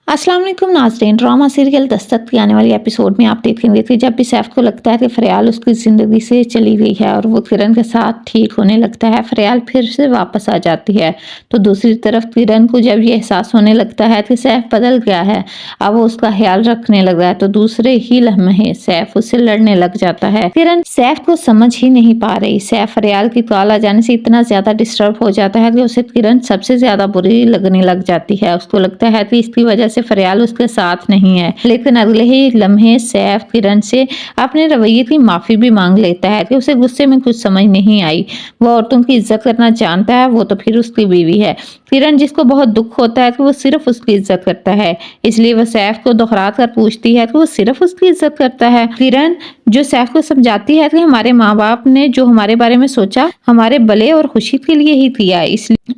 अस्सलाम वालेकुम नाज़रीन। ड्रामा सीरियल दस्तक की आने वाली एपिसोड में आप देखेंगे कि जब भी सैफ को लगता है कि फ़रियाल उसकी ज़िंदगी से चली गई है और वो किरण के साथ ठीक होने लगता है, फ़रियाल फिर से वापस आ जाती है। तो दूसरी तरफ किरण को जब ये एहसास होने लगता है कि सैफ बदल गया है, अब वो उसका ख्याल रखने लगा है, तो दूसरे ही लम्हे सैफ उससे लड़ने लग जाता है। किरण सैफ को समझ ही नहीं पा रही। सैफ फ़रियाल की कॉल आ जाने से इतना ज़्यादा डिस्टर्ब हो जाता है कि उसे किरण सबसे ज़्यादा बुरी लगने लग जाती है। उसको लगता है कि इसकी वजह से फ़रियाल उसके साथ नहीं है, लेकिन अगले ही लम्हे सैफ किरण से अपने रवैये की माफ़ी भी मांग लेता है कि उसे गुस्से में कुछ समझ नहीं आई। वो औरतों की इज्जत करना जानता है, वो तो फिर उसकी बीवी है। किरण जिसको बहुत दुख होता है कि वो सिर्फ उसकी इज्जत करता है, इसलिए वो सैफ को दोहरा कर पूछती है कि वो सिर्फ उसकी इज्जत करता है। किरण जो सैफ को समझाती है कि हमारे माँ बाप ने जो हमारे बारे में सोचा हमारे भले और खुशी के लिए ही किया,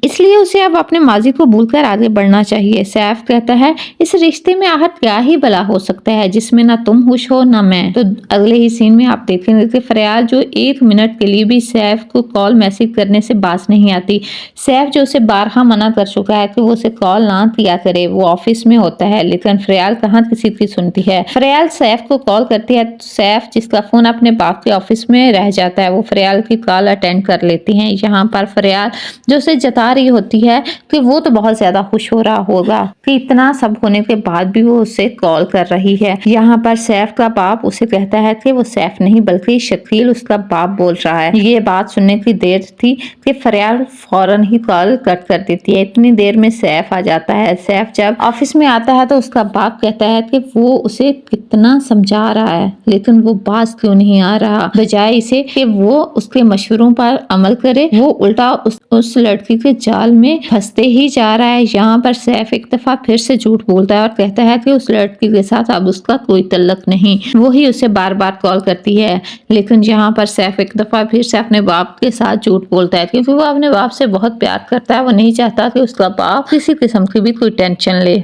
इसलिए उसे अब अपने माजी को भूलकर आगे बढ़ना चाहिए। सैफ कहता है इस रिश्ते में आखिर क्या ही भला हो सकता है जिसमें ना तुम खुश हो ना मैं। तो अगले ही सीन में आप देखेंगे कि फ़रियाल जो 1 मिनट के लिए भी सैफ को कॉल मैसेज करने से बाज नहीं आती। सैफ जो उसे बारहा मना कर चुका है कि वो उसे कॉल ना किया करे, वो ऑफिस में होता है, लेकिन फ़रियाल कहाँ किसी की सुनती है। फ़रियाल सैफ को कॉल करती है तो सैफ जिसका फोन अपने बाप के ऑफिस में रह जाता है, वो फ़रियाल की कॉल अटेंड कर लेती हैं। यहाँ पर फ़रियाल जो उसे जता रही होती है कि वो तो बहुत ज्यादा खुश हो रहा होगा कि इतना सब होने के बाद भी वो उसे कॉल कर रही है। यहाँ पर सैफ का बाप उसे कहता है कि वो सैफ नहीं बल्कि शकील उसका बाप बोल रहा है। ये बात सुनने की देर थी कि फ़रियाल फौरन ही कॉल कट कर देती है। इतनी देर में सैफ आ जाता है। सैफ जब ऑफिस में आता है तो उसका बाप कहता है कि वो उसे कितना समझा रहा है लेकिन वो बात क्यों नहीं आ रहा, बजाय इसे कि वो उसके मशवरों पर अमल करे, वो उल्टा उस लड़की के जाल में फंसते ही जा रहा है। यहाँ पर सैफ एक दफा फिर से झूठ बोलता है और कहता है कि उस लड़की के साथ अब उसका कोई तल्लक नहीं। वो ही उसे बार बार कॉल करती है, लेकिन यहाँ पर सैफ एक दफा फिर से अपने बाप के साथ झूठ बोलता है क्योंकि वो अपने बाप से बहुत प्यार करता है। वो नहीं चाहता कि उसका बाप किसी किस्म की भी कोई टेंशन ले।